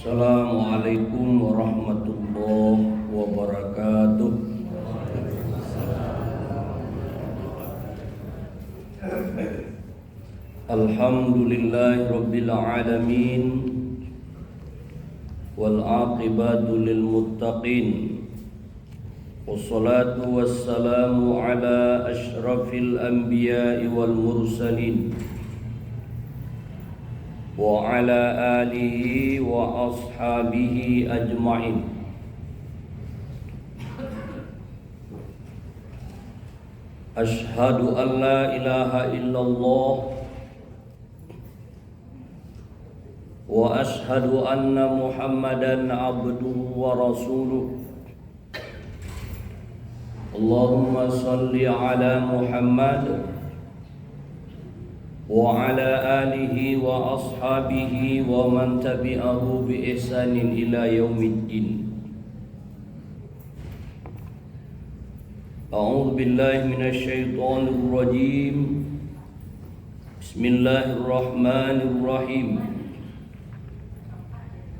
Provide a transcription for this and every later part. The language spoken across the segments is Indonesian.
Assalamualaikum warahmatullahi wabarakatuh. Alhamdulillahi rabbil alamin wal aqibatu lil muttaqin. Wassalatu wassalamu ala asyrafil anbiya'i wal mursalin wa ala alihi wa ashabihi ajma'in. Ashhadu an la ilaha illallah wa ashhadu anna Muhammadan abduhu wa rasuluh. Allahumma salli ala Muhammad wa ala alihi wa ashabihi wa man tabi'ahu bi ihsanin ila yaumiddin. A'udzu billahi minasy syaithanir rajim. Bismillahirrahmanirrahim.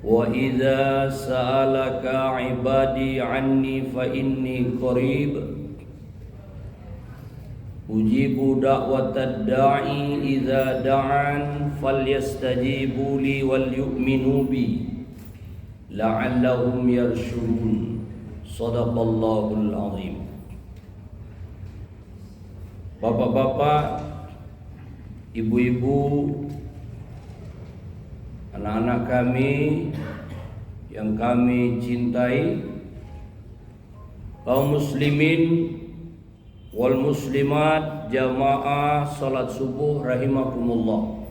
Wa idza sa'alaka 'ibadi 'anni fa inni qarib ujibu da'watad da'i idza da'an falyastajibu li wal yu'minu bi la'allahum yarshudun. Shadaqallahul azim. Bapak-bapak, ibu-ibu, anak-anak kami yang kami cintai, kaum muslimin wal muslimat jamaah salat subuh rahimakumullah.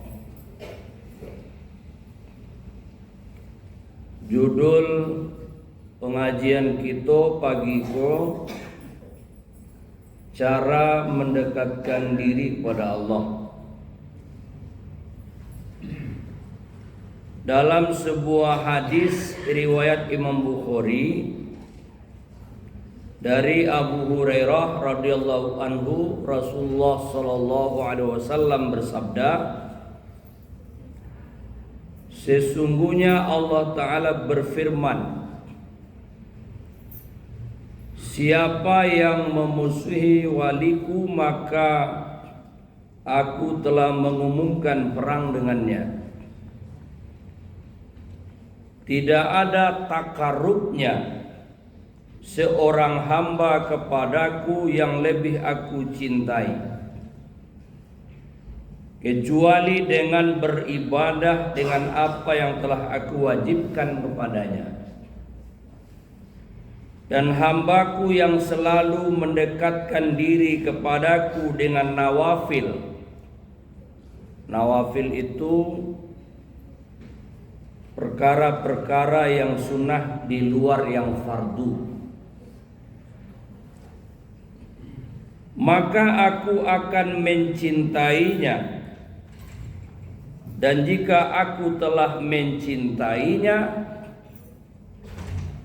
Judul pengajian kita pagi ko, cara mendekatkan diri kepada Allah. Dalam sebuah hadis riwayat Imam Bukhari dari Abu Hurairah radhiyallahu anhu, Rasulullah sallallahu alaihi wasallam bersabda, sesungguhnya Allah Ta'ala berfirman, siapa yang memusuhi waliku maka aku telah mengumumkan perang dengannya. Tidak ada takarrubnya seorang hamba kepadaku yang lebih aku cintai, kecuali dengan beribadah dengan apa yang telah aku wajibkan kepadanya. Dan hambaku yang selalu mendekatkan diri kepadaku dengan nawafil. Nawafil itu perkara-perkara yang sunnah di luar yang fardu. Maka aku akan mencintainya, dan jika aku telah mencintainya,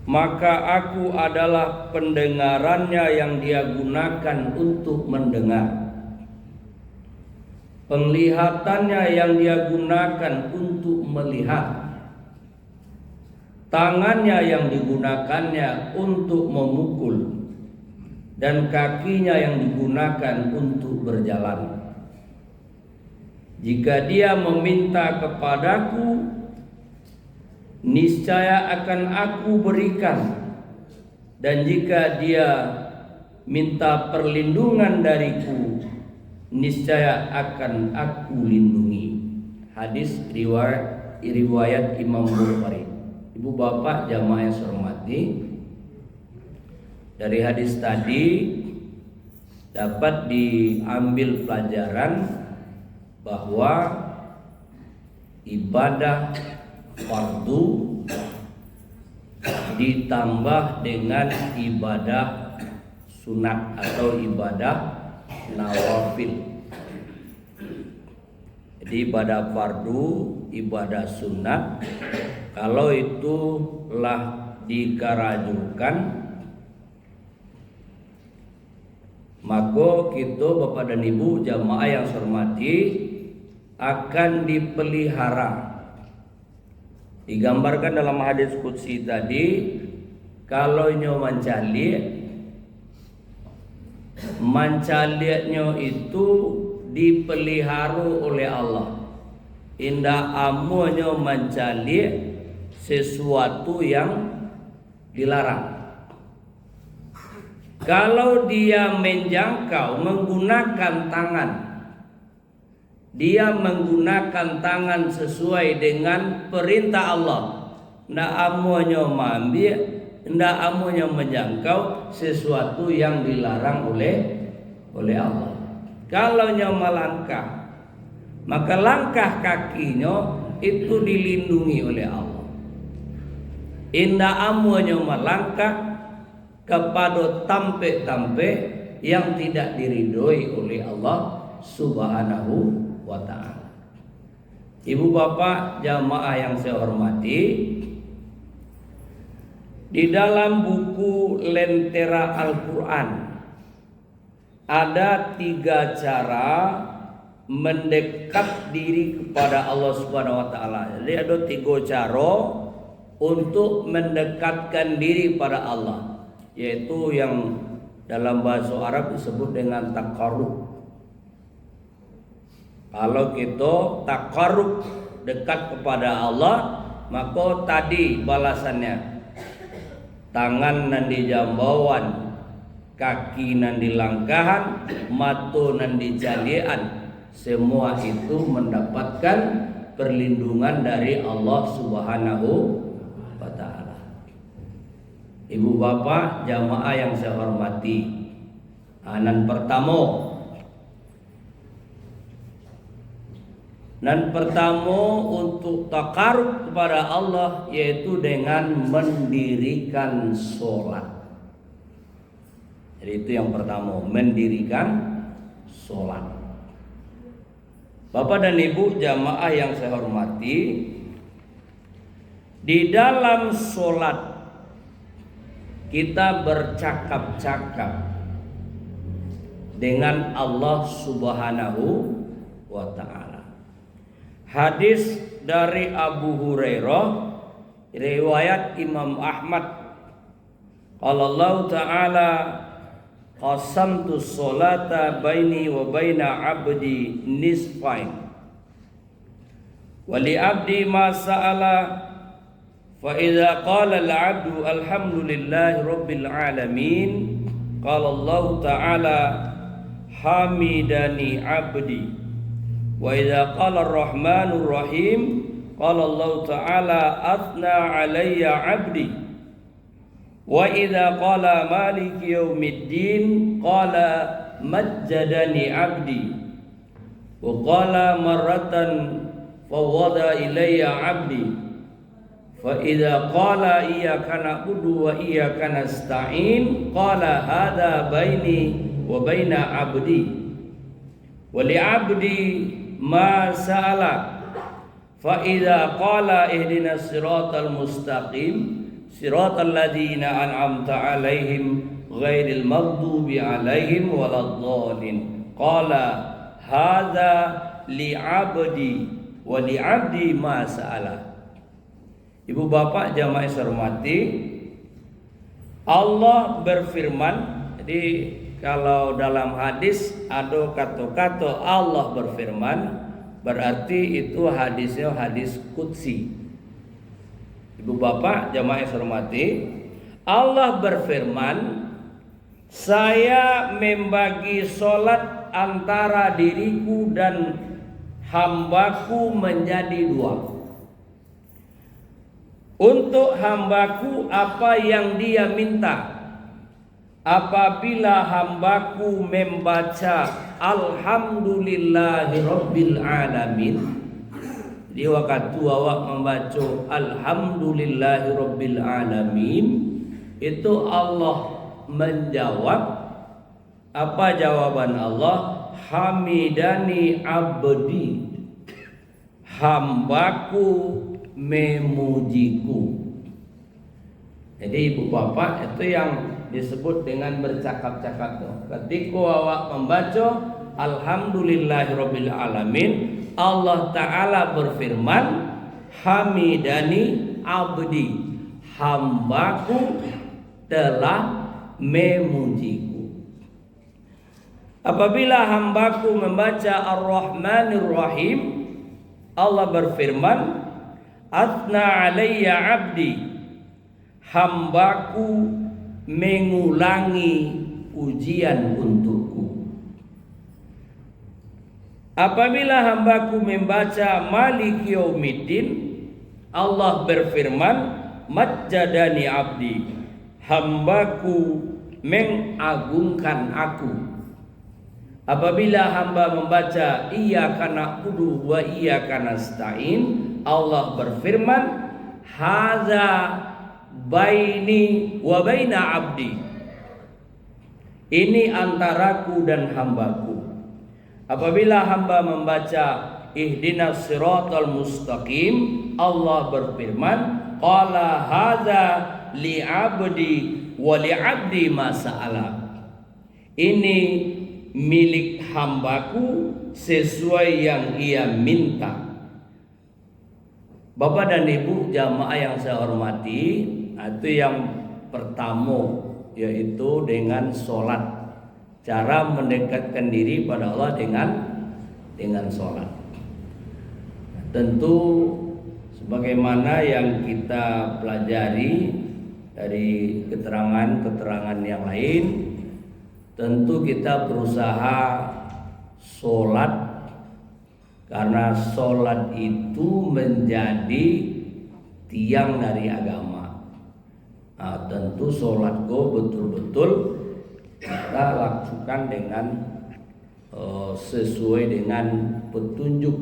maka aku adalah pendengarannya yang dia gunakan untuk mendengar, penglihatannya yang dia gunakan untuk melihat, tangannya yang digunakannya untuk memukul, dan kakinya yang digunakan untuk berjalan. Jika dia meminta kepadaku, niscaya akan aku berikan, dan jika dia minta perlindungan dariku, niscaya akan aku lindungi. Hadis riwayat Imam Bukhari. Ibu bapak jamaah yang saya hormati, dari hadis tadi dapat diambil pelajaran bahwa ibadah fardu ditambah dengan ibadah sunat atau ibadah nawafil. Jadi ibadah fardu, ibadah sunat, kalau itulah dikarajukan, maka kita Bapak dan Ibu jamaah yang saya hormati akan dipelihara Digambarkan dalam hadis qudsi tadi, kalau nyo mancaliatnya itu dipelihara oleh Allah. Indah amunyo mancaliat sesuatu yang dilarang. Kalau dia menjangkau menggunakan tangan, dia menggunakan tangan sesuai dengan perintah Allah, ndak amunyo mambil, ndak amunyo menjangkau sesuatu yang dilarang oleh Allah. Kalau nyo melangkah, maka langkah kakinya itu dilindungi oleh Allah. Indah amunyo melangkah kepada tampe-tampe yang tidak diridhoi oleh Allah Subhanahu wa ta'ala. Ibu bapak jamaah yang saya hormati, di dalam buku Lentera Al-Quran ada 3 cara mendekat diri kepada Allah Subhanahu wa ta'ala. Jadi ada 3 cara untuk mendekatkan diri pada Allah, yaitu yang dalam bahasa Arab disebut dengan taqarrub. Kalau kita taqarrub, dekat kepada Allah, maka tadi balasannya tangan nan di jambauan, kaki nan di langkahan, mata nan di jalian, semua itu mendapatkan perlindungan dari Allah Subhanahu wa ta'ala. Ibu bapak jamaah yang saya hormati, nan pertama untuk taqarrub kepada Allah yaitu dengan mendirikan sholat. Jadi itu yang pertama, mendirikan sholat. Bapak dan ibu jamaah yang saya hormati, di dalam sholat kita bercakap-cakap dengan Allah Subhanahu wa ta'ala. Hadis dari Abu Hurairah riwayat Imam Ahmad, qala Allah ta'ala qasamtu sholata baini wa baina abdi nisfain wa li abdi ma sa'ala fa idza qala al-'abdu alhamdulillahi rabbil alamin qala Allah ta'ala hamidani abdi wa idza qala ar-rahmanur rahim qala Allah ta'ala athna 'alayya 'abdi wa idza qala maliki yaumiddin qala majjadani 'abdi wa qala marratan fawwada ilayya 'abdi fa idza qala iyyaka na'budu wa iyyaka nasta'in qala hadza baini wa baina 'abdi wa li 'abdi ma sa'ala fa idza qala ihdinas siratal mustaqim siratal ladzina an'amta 'alaihim ghairil maghdubi 'alaihim waladdallin qala hadza li 'abdi wa li 'abdi ma sa'ala. Ibu bapak jamaah yang hormati, Allah berfirman. Jadi kalau dalam hadis ada kata-kata Allah berfirman, berarti itu hadisnya hadis qudsi. Ibu bapak jamaah yang hormati, Allah berfirman, saya membagi sholat antara diriku dan hambaku menjadi 2. Untuk hambaku apa yang dia minta. Apabila hambaku membaca Alhamdulillahi Rabbil Alamin, di waktu awak membaca Alhamdulillahi Rabbil Alamin, itu Allah menjawab. Apa jawaban Allah? Hamidani abdi, hambaku memujiku. Jadi ibu bapak itu yang disebut dengan bercakap-cakap. Ketika awak membaca Alhamdulillahirabbil alamin, Allah Ta'ala berfirman, hamidani abdi, hambaku telah memujiku. Apabila hambaku membaca Ar-Rahmanir Rahim, Allah berfirman, Athna alayya abdi, hambaku mengulangi pujian untukku. Apabila hambaku membaca Maliki Yaumiddin, Allah berfirman, Majjadani abdi, hambaku mengagungkan aku. Apabila hamba membaca Iyyaka na'budu wa iyyaka nasta'in, Allah berfirman, Hadza baini wa baina abdi, ini antaraku dan hambaku. Apabila hamba membaca Ihdinas siratal mustaqim, Allah berfirman, Qala hadza li abdi wa li abdi ma sa'ala, ini milik hambaku sesuai yang ia minta. Bapak dan Ibu jamaah yang saya hormati, itu yang pertama, yaitu dengan sholat. Cara mendekatkan diri pada Allah dengan sholat. Tentu sebagaimana yang kita pelajari dari keterangan-keterangan yang lain, tentu kita berusaha sholat, karena sholat itu menjadi tiang dari agama. Nah, tentu sholat betul-betul kita lakukan dengan sesuai dengan petunjuk,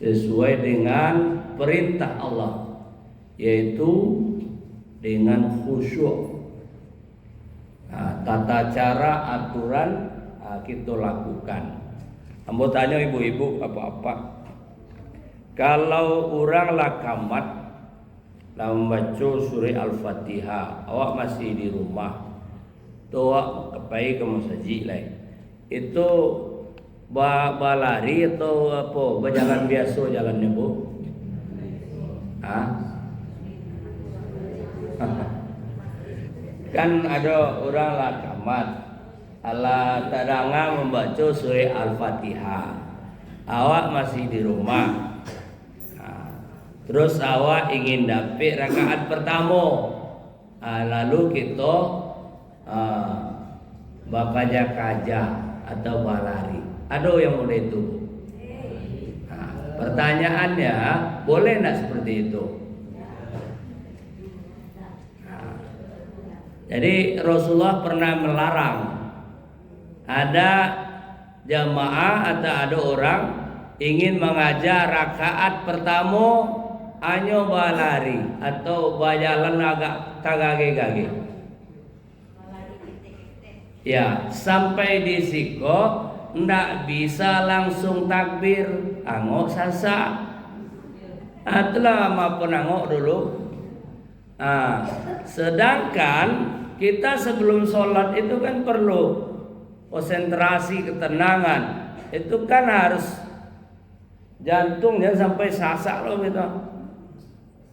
sesuai dengan perintah Allah, yaitu dengan khusyuk. Nah, tata cara aturan kita lakukan. Ambo tanya ibu-ibu apa-apa, kalau orang lakamat lah membaca surah Al-Fatihah, awak masih di rumah, tuh awak kepai ke masjid lah, itu balari atau apa, berjalan biasa jalannya bu? Kan ada orang lakamat, ala tadanga membaca surah Al-Fatihah, awak masih di rumah. Terus awak ingin dapat rakaat pertama, lalu kita bakaja-kaja atau balari. Ada yang mulai itu. Pertanyaannya, boleh enggak seperti itu? Jadi Rasulullah pernah melarang. Ada jamaah atau ada orang ingin mengajar rakaat pertama hanya balari atau bajalan agak tagage-gage. Ya, sampai di siko ndak bisa langsung takbir, angok sasa. Itulah maupun angok dulu. Sedangkan kita sebelum sholat itu kan perlu konsentrasi, ketenangan. Itu kan harus jantungnya sampai sasak loh gitu.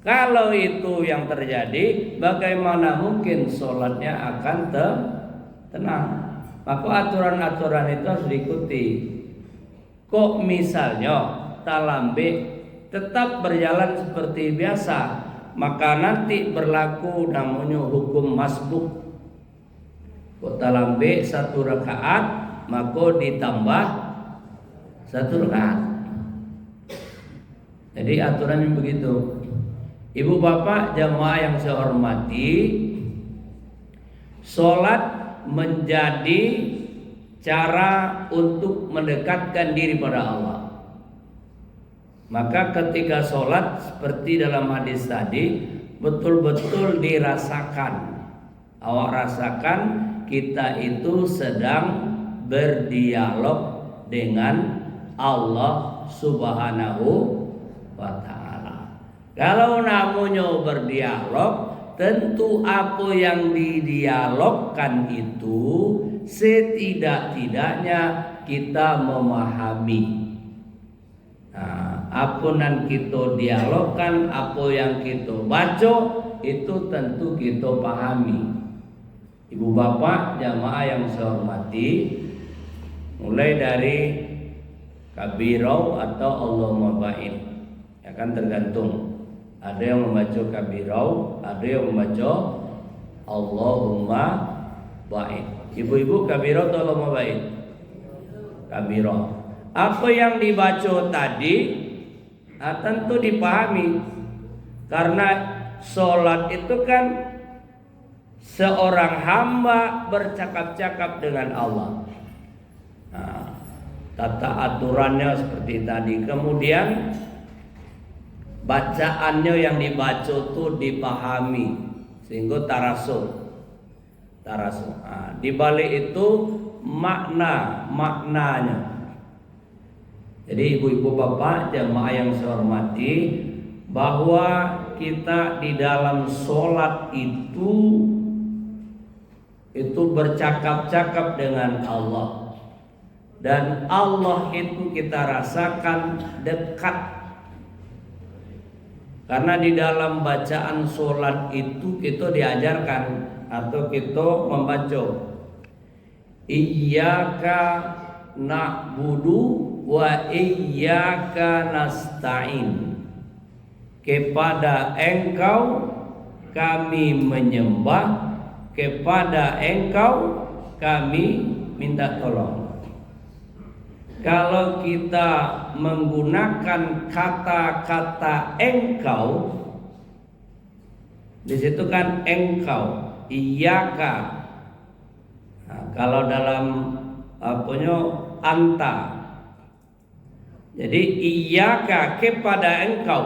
Kalau itu yang terjadi, bagaimana mungkin sholatnya akan tenang? Maka aturan-aturan itu harus diikuti. Kok misalnya talambe tetap berjalan seperti biasa, maka nanti berlaku namanya hukum masbuk. Kok talambe satu rakaat, maka ditambah satu rakaat. Jadi aturannya begitu. Ibu bapak jamaah yang saya hormati, sholat menjadi cara untuk mendekatkan diri pada Allah. Maka ketika sholat seperti dalam hadis tadi, betul-betul dirasakan. Awak rasakan kita itu sedang berdialog dengan Allah Subhanahu wa ta'ala. Kalau namanya berdialog, tentu apa yang didialogkan itu setidak-tidaknya kita memahami. Nah, apunan kita dialogkan, apa yang kita baca itu tentu kita pahami. Ibu bapak jamaah yang saya hormati, mulai dari kabirau atau Allahumma ba'id, ya kan tergantung. Ada yang membaca kabirau, ada yang membaca Allahumma ba'id. Ibu-ibu kabirau atau Allahumma ba'id? Kabirau. Apa yang dibaca tadi tentu dipahami, karena sholat itu kan seorang hamba bercakap-cakap dengan Allah. Tata aturannya seperti tadi. Kemudian bacaannya yang dibaca itu dipahami sehingga tarasuk. Di balik itu maknanya. Jadi ibu-ibu bapak jamaah yang saya hormati, bahwa kita di dalam sholat itu bercakap-cakap dengan Allah, dan Allah itu kita rasakan dekat, karena di dalam bacaan sholat itu kita diajarkan atau kita membaca iyyaka na'budu wa iyyaka nasta'in, kepada Engkau kami menyembah, kepada Engkau kami minta tolong. Kalau kita menggunakan kata-kata Engkau, di situ kan Engkau, iyyaka. Kalau dalam anta. Jadi iyyaka, kepada Engkau.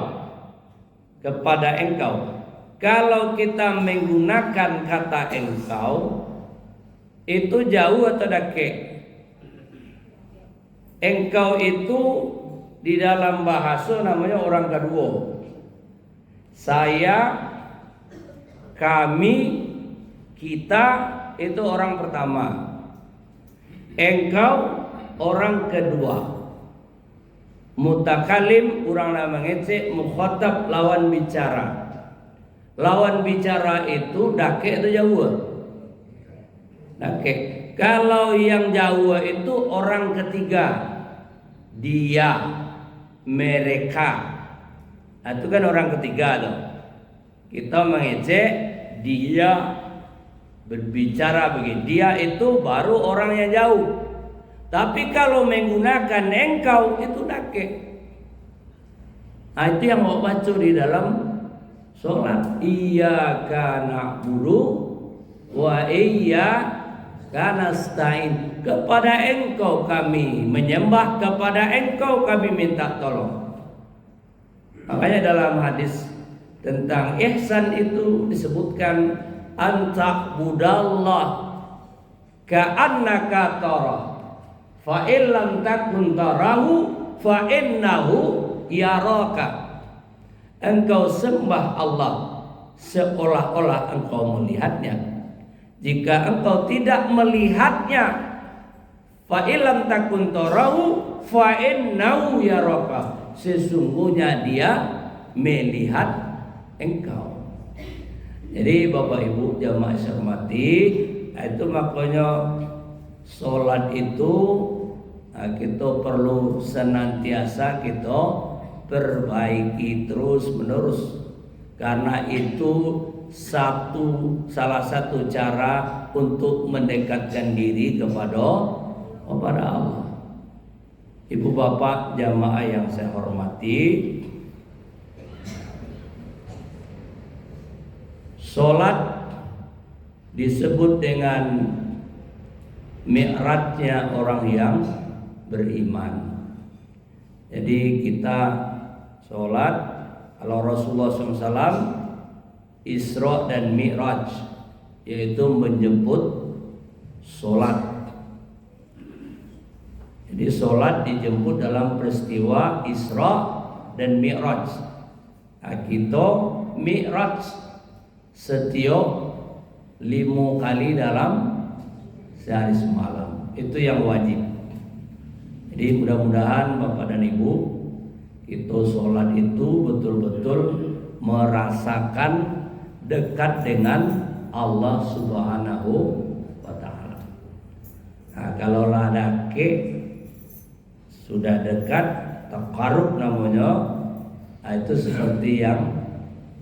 Kalau kita menggunakan kata Engkau, itu jauh atau dekat? Engkau itu di dalam bahasa namanya orang kedua. Saya, kami, kita itu orang pertama. Engkau orang kedua. Mutakalim orang namanya mukhatab, lawan bicara. Lawan bicara itu dake itu jauh. Dake. Kalau yang jauh itu orang ketiga. Dia, mereka. Itu kan orang ketiga tuh. Kita mengecek dia berbicara begini. Dia itu baru orang yang jauh. Tapi kalau menggunakan engkau itu dake. Itu yang mau baca di dalam sholat. Iyyaka na'budu wa iyyaka nasta'in, kepada Engkau kami menyembah, kepada Engkau kami minta tolong. Makanya dalam hadis tentang ihsan itu disebutkan anta budallah ka'annaka tarah, fa illam takun tarahu fa innahu yaraka. Engkau sembah Allah seolah-olah engkau melihatnya. Jika engkau tidak melihatnya, fa illam takun tarahu fa innahu yaraka, sesungguhnya dia melihat engkau. Jadi Bapak Ibu jamaah saya hormati, itu makanya sholat itu kita perlu senantiasa kita perbaiki terus menerus, karena itu salah satu cara untuk mendekatkan diri kepada Allah. Ibu bapak jamaah yang saya hormati, sholat disebut dengan mi'rajnya orang yang beriman. Jadi kita sholat, kalau Rasulullah SAW Isra dan Mi'raj, yaitu menjemput sholat. Jadi sholat dijemput dalam peristiwa Isra dan Mi'raj. Kita Mi'raj setiap 5 kali dalam sehari semalam. Itu yang wajib. Jadi mudah-mudahan Bapak dan Ibu Itu sholat itu betul-betul merasakan dekat dengan Allah Subhanahu wa ta'ala. Nah, kalau ladake sudah dekat, taqarrub namanya, nah, itu seperti yang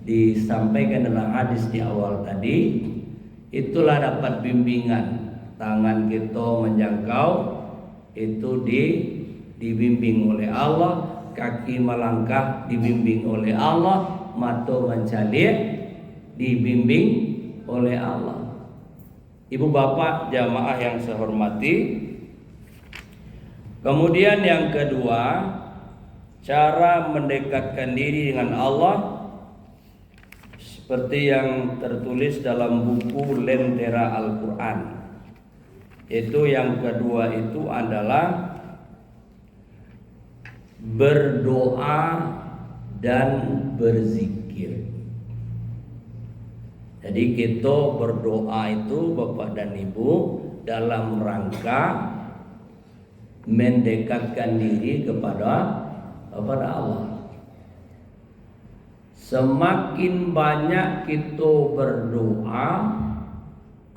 disampaikan dalam hadis di awal tadi, itulah dapat bimbingan. Tangan kita menjangkau itu dibimbing oleh Allah, kaki melangkah dibimbing oleh Allah, mata mencalik dibimbing oleh Allah. Ibu bapak jamaah yang saya hormati, kemudian yang kedua, cara mendekatkan diri dengan Allah seperti yang tertulis dalam buku Lentera Al-Quran. Itu yang kedua itu adalah berdoa dan berzikir. Jadi kita berdoa itu Bapak dan Ibu dalam rangka mendekatkan diri kepada Allah. Semakin banyak kita berdoa,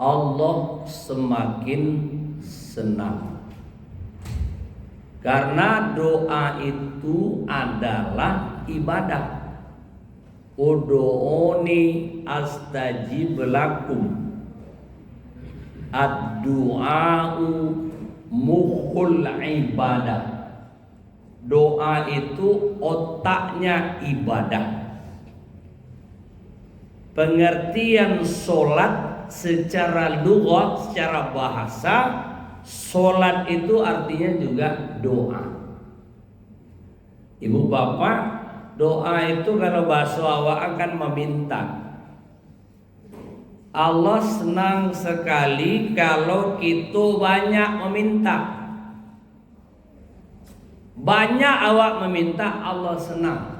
Allah semakin senang. Karena doa itu adalah ibadah. Ud'uni astajib lakum. Ad-du'a'u mukhul ibadah. Doa itu otaknya ibadah. Pengertian solat secara lughat, secara bahasa, solat itu artinya juga doa. Ibu bapak, doa itu kalau bahasa awak akan meminta. Allah senang sekali kalau kita banyak meminta. Banyak awak meminta, Allah senang.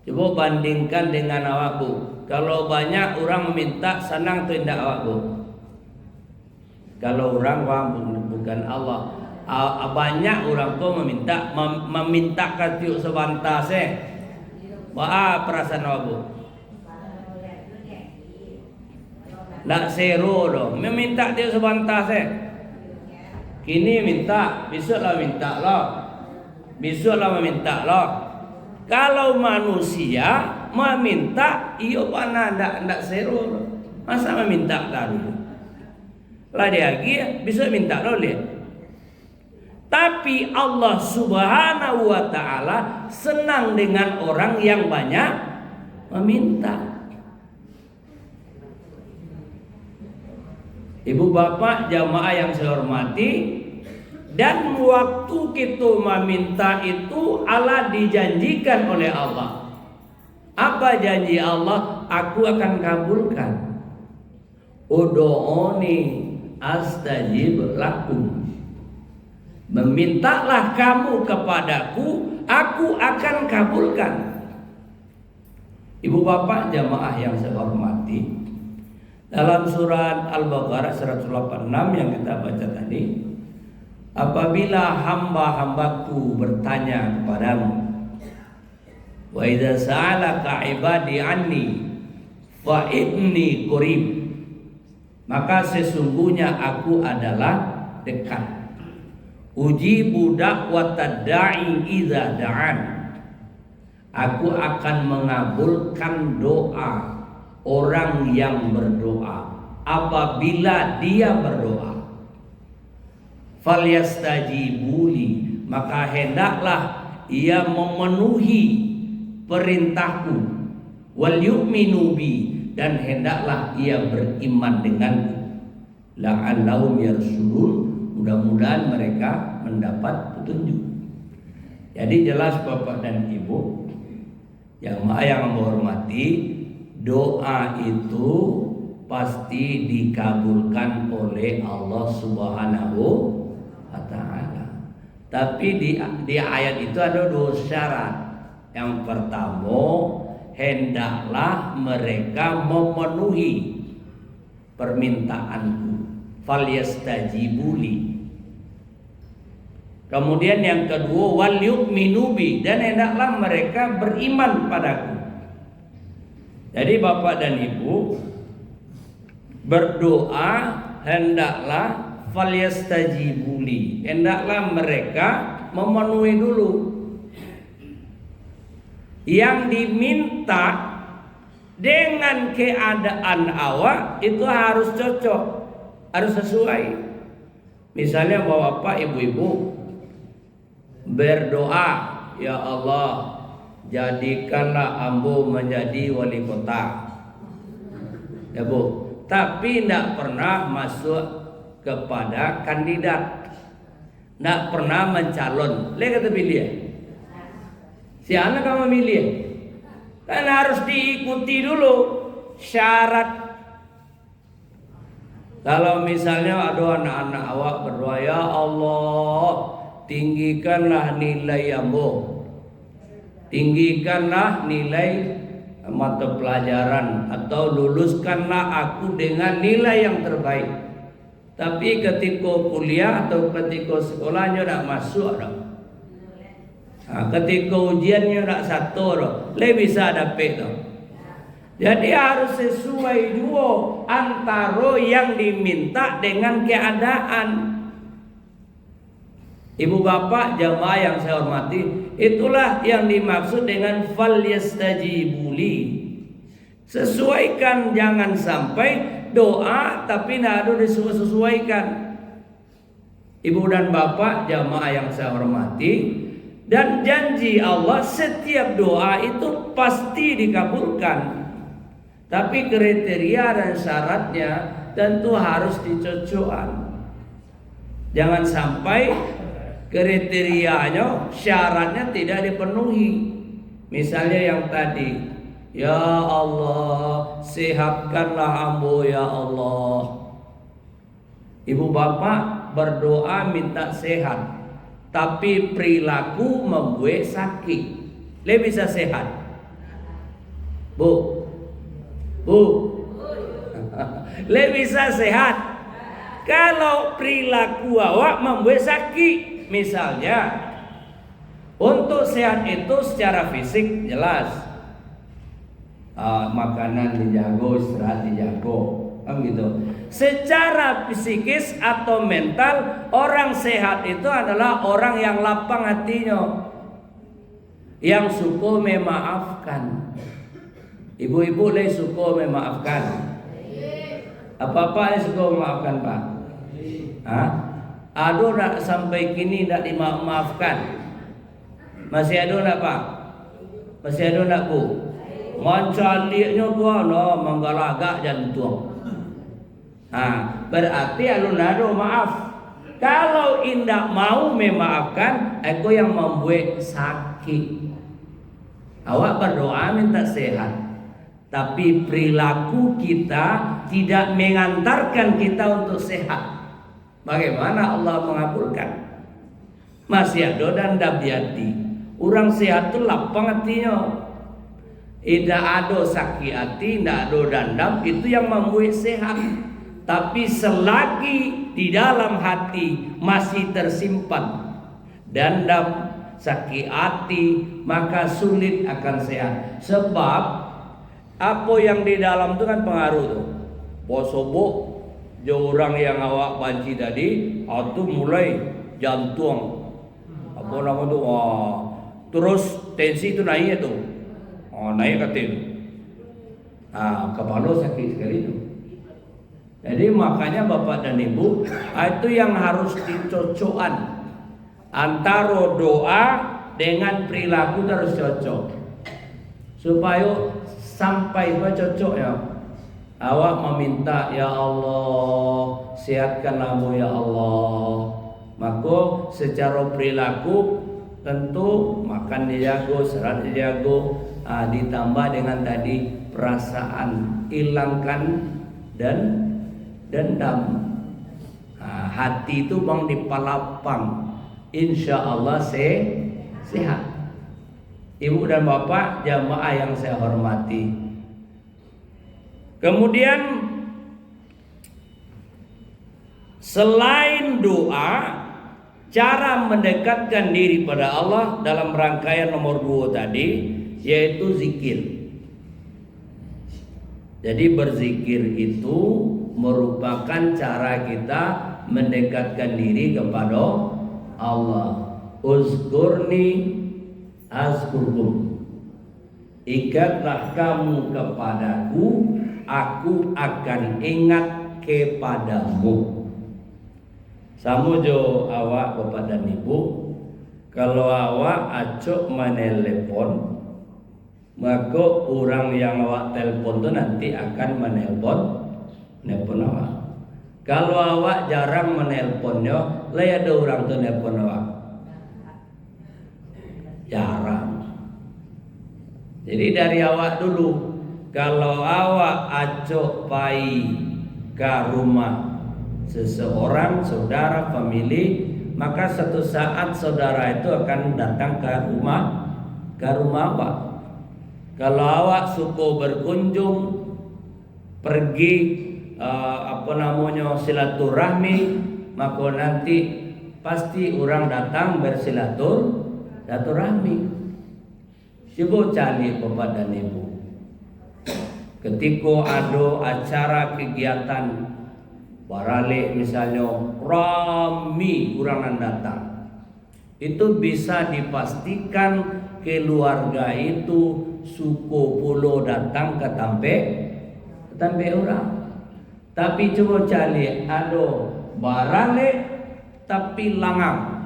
Coba bandingkan dengan awak bu. Kalau banyak orang meminta, senang atau tidak awak bu? Kalau orang bukan Allah, banyak orang tuh meminta katiuk sebantas perasaan awak bu? Nak seru dong, meminta dia sebantas Kini minta, besoklah minta loh, besoklah meminta loh. Kalau manusia meminta, iyo mana ndak seru, masa meminta dulu. Lah dia lagi bisa minta loh lihat. Tapi Allah Subhanahu wa ta'ala senang dengan orang yang banyak meminta. Ibu bapak jamaah yang saya hormati, dan waktu kita meminta itu Allah dijanjikan oleh Allah. Apa janji Allah? Aku akan kabulkan. Ud'uni astajib lakum. Memintalah kamu kepadaku, aku akan kabulkan. Ibu bapak jamaah yang saya hormati, dalam surat Al-Baqarah 186 yang kita baca tadi, apabila hamba-hambaku bertanya kepadamu, wa idza sa'alaka ibadi anni fa inni qarib, maka sesungguhnya aku adalah dekat. Ujibu da'watad da'i idza da'an. Aku akan mengabulkan doa orang yang berdoa apabila dia berdoa. Falyastajibuli, maka hendaklah ia memenuhi perintahku. Wal yu'minu bi, dan hendaklah ia beriman denganku. La'allahum yarshudun, mudah-mudahan mereka mendapat petunjuk. Jadi jelas Bapak dan Ibu yang menghormati, doa itu pasti dikabulkan oleh Allah Subhanahu wa ta'ala. Tapi di ayat itu ada dua syarat. Yang pertama, hendaklah mereka memenuhi permintaanku. Falyastajibuli. Kemudian yang kedua, wal yu'minu bi, dan hendaklah mereka beriman padaku. Jadi bapak dan ibu berdoa hendaklah falyastajibuli, hendaklah mereka memenuhi dulu yang diminta dengan keadaan awak, itu harus cocok, harus sesuai. Misalnya bapak ibu-ibu berdoa, ya Allah jadikanlah ambo menjadi wali kota, ya bu, tapi tidak pernah masuk kepada kandidat, tidak pernah mencalon. Lihat kata pilih, si anak kamu milih, kan harus diikuti dulu syarat. Kalau misalnya ada anak-anak awak berdoa, ya Allah tinggikanlah nilai ambo, tinggikanlah nilai mata pelajaran, atau luluskanlah aku dengan nilai yang terbaik. Tapi ketika kuliah atau ketika sekolahnya tidak masuk dah. Ketika ujiannya tidak satu dah, lebih bisa dapat dah. Jadi harus sesuai dua antara yang diminta dengan keadaan. Ibu bapak jamaah yang saya hormati, itulah yang dimaksud dengan falyastajibuli. Sesuaikan, jangan sampai doa tapi tidak ada disesuaikan. Ibu dan bapak jamaah yang saya hormati, dan janji Allah setiap doa itu pasti dikabulkan. Tapi kriteria dan syaratnya tentu harus dicocokkan. Jangan sampai kriterianya, syaratnya tidak dipenuhi. Misalnya yang tadi, ya Allah sehatkanlah ambo ya Allah. Ibu bapak berdoa minta sehat, tapi perilaku membuat sakit, lebih bisa sehat? Bu, lebih bisa sehat? Kalau perilaku awak membuat sakit. Misalnya untuk sehat itu secara fisik jelas, makanan dijago, istirahat dijago, kan gitu. Secara psikis atau mental, orang sehat itu adalah orang yang lapang hatinya, yang suka memaafkan. Ibu-ibu le suka memaafkan? Apa-apa le suka memaafkan pak? Ada nak sampai kini nak dimaafkan? Masih ada nak pak? Masih ada nak bu? Ngoncalinya tua no menggalagak jantung. Berarti alun ada maaf. Kalau indak mau memaafkan, aku yang membuat sakit. Awak berdoa minta sehat, tapi perilaku kita tidak mengantarkan kita untuk sehat. Bagaimana Allah mengabulkan? Masih ada dan dabiati. Orang sehat itu lapang hatinya. Tidak ada sakit hati, tidak ada dendam, itu yang membuat sehat. Tapi selagi di dalam hati masih tersimpan dendam, sakit hati, maka sulit akan sehat. Sebab apa yang di dalam itu kan pengaruh tuh. Bosobok orang yang awak banci tadi, itu mulai jantung, apa nama tuh, terus tensi itu naik tuh, naik katanya, kepala sakit sekali itu. Jadi makanya bapak dan ibu, itu yang harus dicocokkan antara doa dengan perilaku, harus cocok supaya sampai cocok ya. Awak meminta, ya Allah sehatkan ambo ya Allah, maka secara perilaku tentu makan dijago, serat dijago, ditambah dengan tadi perasaan, hilangkan dan dendam. Hati itu bang dipalapang, insya Allah sehat. Ibu dan bapak jamaah yang saya hormati, kemudian selain doa, cara mendekatkan diri pada Allah dalam rangkaian nomor 2 tadi, yaitu zikir. Jadi berzikir itu merupakan cara kita mendekatkan diri kepada Allah. Uzkurni azkurkum. Ikatlah kamu kepadaku, aku akan ingat kepadamu. Samujo awak bapak dan ibu, kalau awak acok menelepon, maka orang yang awak telepon itu nanti akan menelpon awak. Kalau awak jarang menelponnya, lah ada orang tuh nelpon awak. Jarang. Jadi dari awak dulu, kalau awak acok pai ke rumah seseorang, saudara, famili, maka satu saat saudara itu akan datang ke rumah awak. Kalau awak suka berkunjung, pergi silaturahmi, maka nanti pasti orang datang bersilaturahmi. Coba cari bapak dan ibu, ketika ada acara kegiatan barale misalnya rami orang datang, itu bisa dipastikan keluarga itu suku pulau datang ke tampe orang. Tapi coba cari ada barale tapi langang,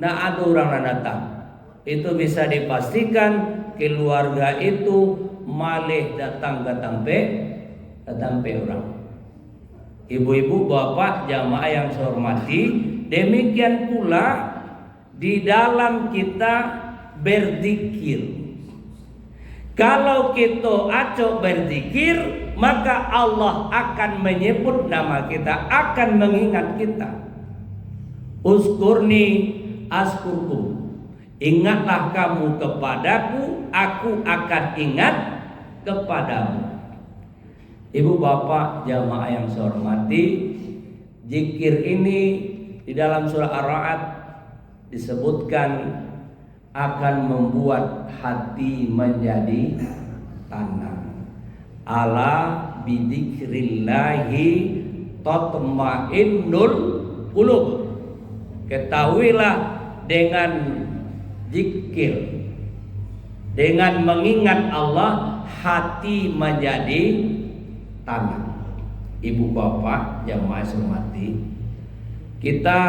nggak ada orang datang, itu bisa dipastikan keluarga itu malih datang ke tampe orang. Ibu-ibu, bapak, jamaah yang saya hormati, demikian pula di dalam kita berzikir. Kalau kita acok berzikir, maka Allah akan menyebut nama kita, akan mengingat kita. Uzkurni azkurkum. Ingatlah kamu kepadaku, aku akan ingat kepadamu. Ibu bapak jamaah yang saya hormati, zikir ini di dalam surah Ar-Ra'd disebutkan akan membuat hati menjadi tenang. Ala bidzikrillahi tatma'innul qulub. Ketahuilah dengan zikir, dengan mengingat Allah, hati menjadi tenang. Ibu bapak jamaah hormati, kita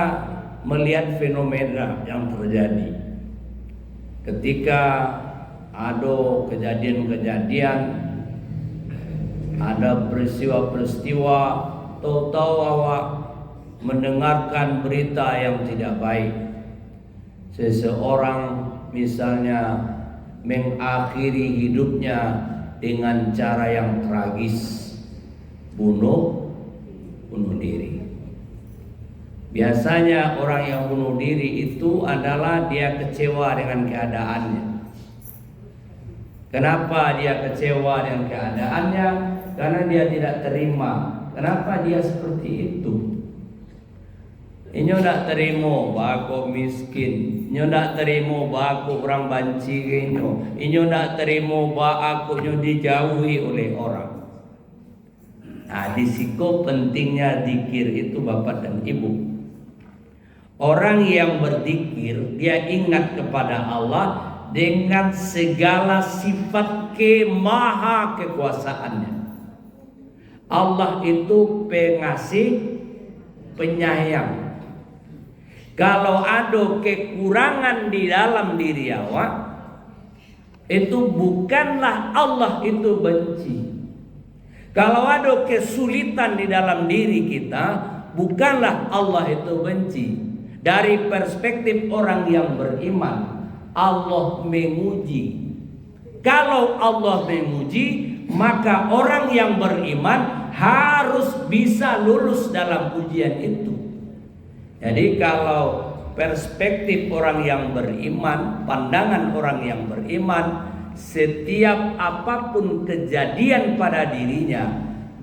melihat fenomena yang terjadi ketika ada kejadian-kejadian, ada peristiwa-peristiwa, tahu-tahu awak mendengarkan berita yang tidak baik. Seseorang misalnya mengakhiri hidupnya dengan cara yang tragis, bunuh diri. Biasanya orang yang bunuh diri itu adalah dia kecewa dengan keadaannya. Kenapa dia kecewa dengan keadaannya? Karena dia tidak terima. Kenapa dia seperti itu? Inyo nak terima bako miskin, inyo nak terima bako orang banci inyo nak terima bako inyo dijauhi oleh orang. Nah, disiko pentingnya zikir itu bapak dan ibu. Orang yang berzikir, dia ingat kepada Allah dengan segala sifat kemaha kekuasaannya. Allah itu pengasih, penyayang. Kalau ada kekurangan di dalam diri awak, itu bukanlah Allah itu benci. Kalau ada kesulitan di dalam diri kita, bukanlah Allah itu benci. Dari perspektif orang yang beriman, Allah menguji. Kalau Allah menguji, maka orang yang beriman harus bisa lulus dalam ujian itu. Jadi kalau perspektif orang yang beriman, pandangan orang yang beriman, setiap apapun kejadian pada dirinya,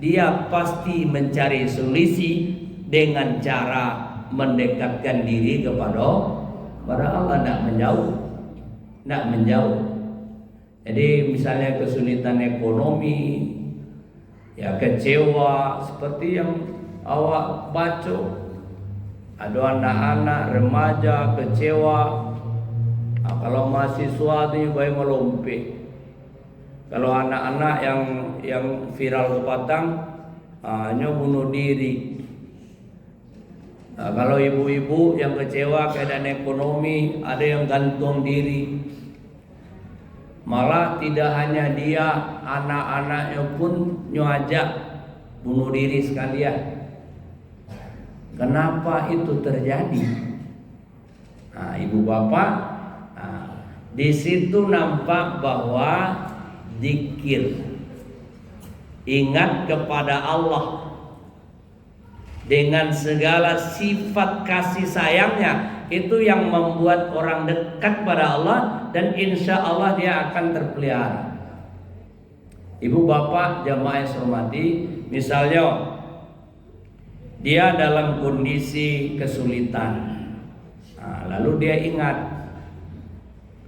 dia pasti mencari solusi dengan cara mendekatkan diri kepada Allah, tidak menjauh. Jadi misalnya kesulitan ekonomi, ya kecewa seperti yang awak baca, ada anak-anak remaja kecewa. Nah, kalau mahasiswa itu baik melompat. Kalau anak-anak yang viral ke Patang, hanya bunuh diri. Nah, kalau ibu-ibu yang kecewa keadaan ekonomi, ada yang gantung diri. Malah tidak hanya dia, anak-anaknya pun nyajak bunuh diri sekalian. Kenapa itu terjadi? Nah, ibu bapak, di situ nampak bahwa zikir, ingat kepada Allah dengan segala sifat kasih sayangnya, itu yang membuat orang dekat pada Allah, dan insya Allah dia akan terpelihara. Ibu bapak jamaah yang saya hormati, misalnya dia dalam kondisi kesulitan, lalu dia ingat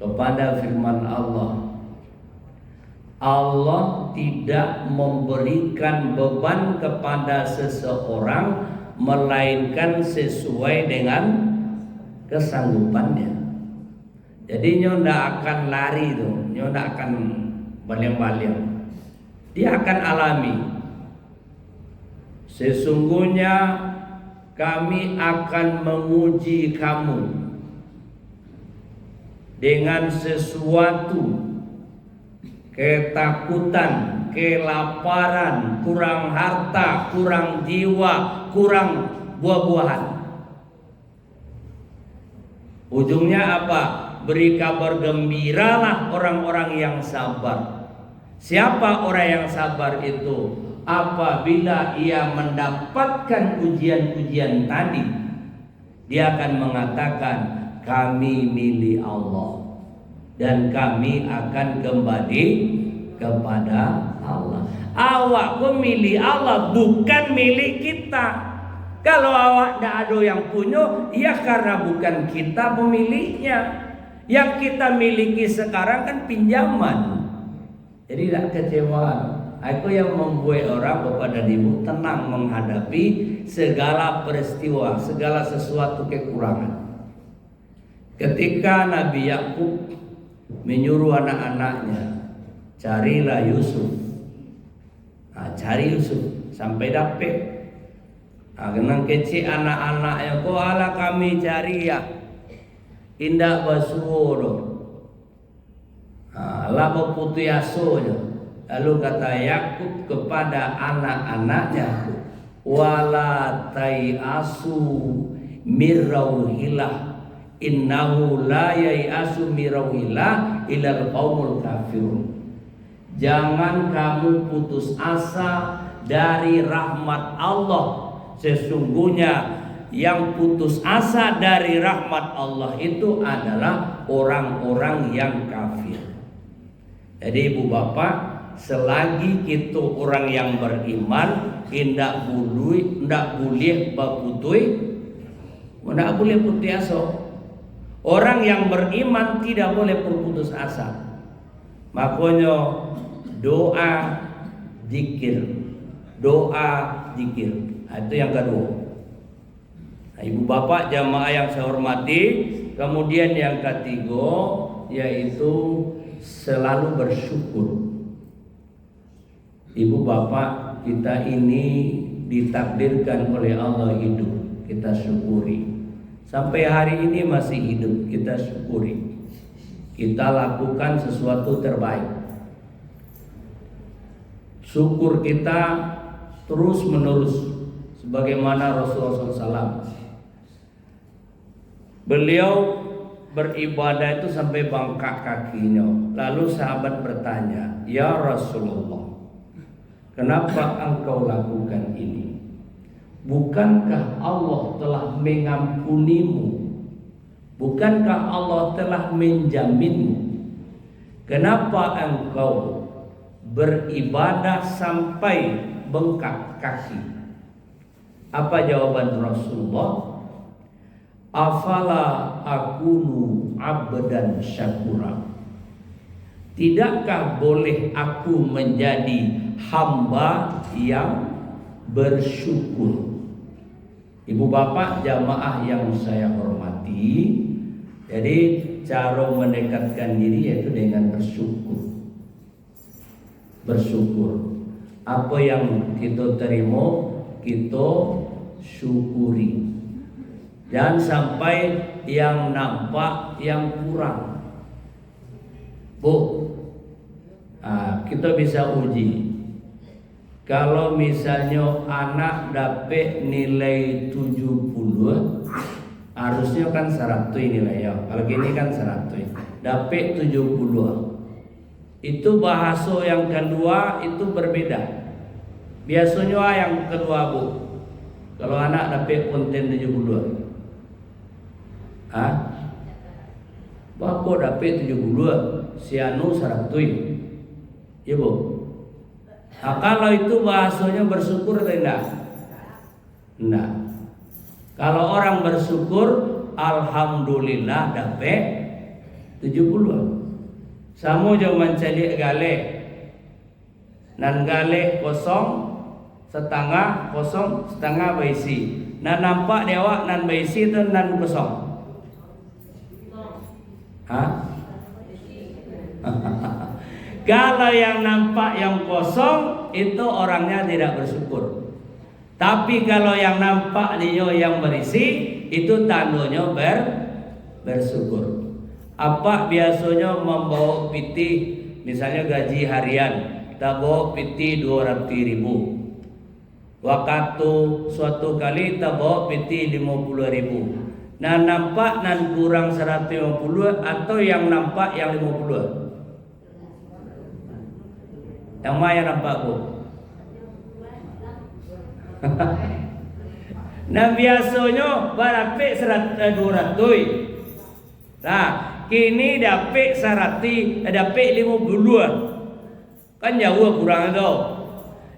kepada firman Allah. Allah tidak memberikan beban kepada seseorang melainkan sesuai dengan kesanggupannya. Jadi nyonya akan lari tuh, nyonya akan baliang-baliang. Dia akan alami. Sesungguhnya kami akan menguji kamu dengan sesuatu ketakutan, kelaparan, kurang harta, kurang jiwa, kurang buah-buahan. Ujungnya apa? Beri kabar gembiralah orang-orang yang sabar. Siapa orang yang sabar itu? Apabila ia mendapatkan ujian-ujian tadi, dia akan mengatakan, kami milik Allah dan kami akan kembali kepada Allah. Awak pun milik Allah, bukan milik kita. Kalau awak tidak ada yang punya, ya karena bukan kita pemiliknya. Yang kita miliki sekarang kan pinjaman. Jadi tidak kecewa. Itu yang membuat orang bapak dan ibu tenang menghadapi segala peristiwa, segala sesuatu kekurangan. Ketika Nabi Yakub menyuruh anak-anaknya, carilah Yusuf. Cari Yusuf sampai dapat. Kenang kecil anak-anaknya, kok ala kami cari ya, indah basuh. Allah berputus asa. Lalu kata Yakub kepada anak-anaknya, wala tayasu mirauhilah, innahu la yayasu mirauhilah ilal qaumul kafirun. Jangan kamu putus asa dari rahmat Allah. Sesungguhnya yang putus asa dari rahmat Allah itu adalah orang-orang yang kafir. Jadi ibu bapak, selagi kita orang yang beriman, tidak boleh berputih, tidak boleh putus asa. Orang yang beriman tidak boleh berputus asa. Makanya doa zikir, itu yang kedua. Ibu bapak jamaah yang saya hormati, kemudian yang ketiga yaitu selalu bersyukur. Ibu bapak, kita ini ditakdirkan oleh Allah hidup, kita syukuri. Sampai hari ini masih hidup, kita syukuri. Kita lakukan sesuatu terbaik. Syukur kita terus menerus, sebagaimana Rasulullah SAW. Beliau beribadah itu sampai bengkak kakinya. Lalu sahabat bertanya, ya Rasulullah, kenapa engkau lakukan ini? Bukankah Allah telah mengampunimu? Bukankah Allah telah menjaminmu? Kenapa engkau beribadah sampai bengkak kaki? Apa jawaban Rasulullah? afala akunu abdan syakura. Tidakkah boleh aku menjadi hamba yang bersyukur? Ibu bapak jamaah yang saya hormati, jadi cara mendekatkan diri yaitu dengan bersyukur. Bersyukur. Apa yang kita terima, kita syukuri. Jangan sampai yang nampak yang kurang. Kita bisa uji. Kalau misalnya anak dapat nilai 70, harusnya kan 100 nilai ya. Kalau gini kan 100. Dapat 70. Itu bahasa yang kedua itu berbeda. Biasanya yang kedua Bu. Kalau anak dapat konten 72. Bapak dapat 72, si anu 100. Ya Bu. Kalau itu bahasanya bersyukur atau enggak? Enggak. Kalau orang bersyukur, alhamdulillah dapat 70. Samu jo mencari gale. Nan gale kosong, setengah kosong, setengah berisi. Nan nampak dewa nan berisi itu nan kosong. Kalau yang nampak yang kosong itu orangnya tidak bersyukur. Tapi kalau yang nampak dia yang berisi itu tandanya bersyukur. Apa biasanya membawa piti, misalnya gaji harian, kita bawa piti 200.000. Waktu suatu kali kita bawa piti 50.000. Nah nampak nan kurang 150 atau yang nampak yang 50? Yang mana yang nampak Bu? Nah biasanya berapa 200. Nah kini dapat 100, dapat 50. Kan jauh kurang itu.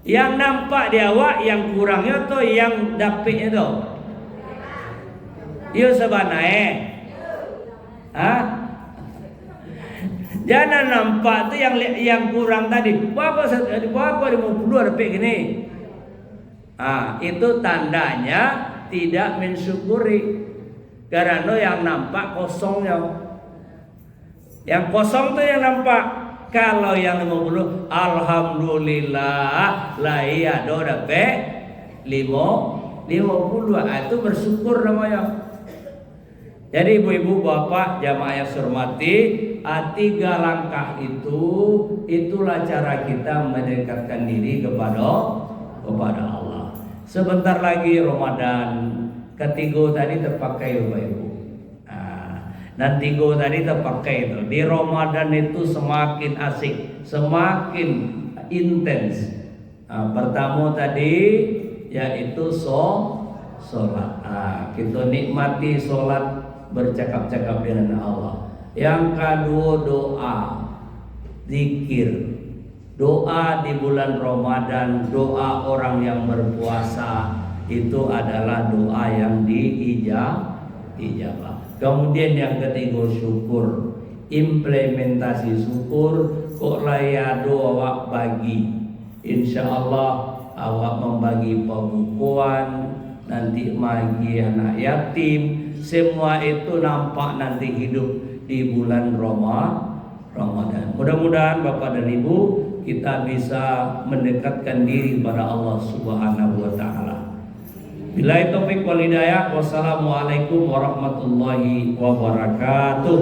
Yang nampak dia awak yang kurangnya tuh yang dapatnya tuh. Iyo sebenarnya. Jangan nampak tuh yang kurang tadi. Berapa 50 dapat gini. Itu tandanya tidak mensyukuri. Karena yang nampak kosongnya. Yang kosong tuh yang nampak. Kalau yang 50, alhamdulillah lah iya do dapat 50. Itu bersyukur namanya. Jadi ibu-ibu bapak jamaah yang hormati, 3 langkah itulah cara kita mendekatkan diri kepada Allah. Sebentar lagi Ramadan, ketiga tadi terpakai ibu-ibu. Dan 3 tadi terpakai itu. Di Ramadan itu semakin asik, semakin intens. Pertama tadi yaitu sholat. Kita nikmati sholat bercakap-cakap dengan Allah. Yang kedua doa, zikir. Doa di bulan Ramadan, doa orang yang berpuasa itu adalah doa yang diijabah. Kemudian yang ketiga syukur, implementasi syukur. Kok laya doa awak bagi, insya Allah awak membagi pembukuan, nanti bagi anak yatim. Semua itu nampak nanti hidup di bulan Ramadan. Mudah-mudahan Bapak dan Ibu kita bisa mendekatkan diri pada Allah Subhanahu wa taala. Billahi taufik wal hidayah. Wassalamualaikum warahmatullahi wabarakatuh.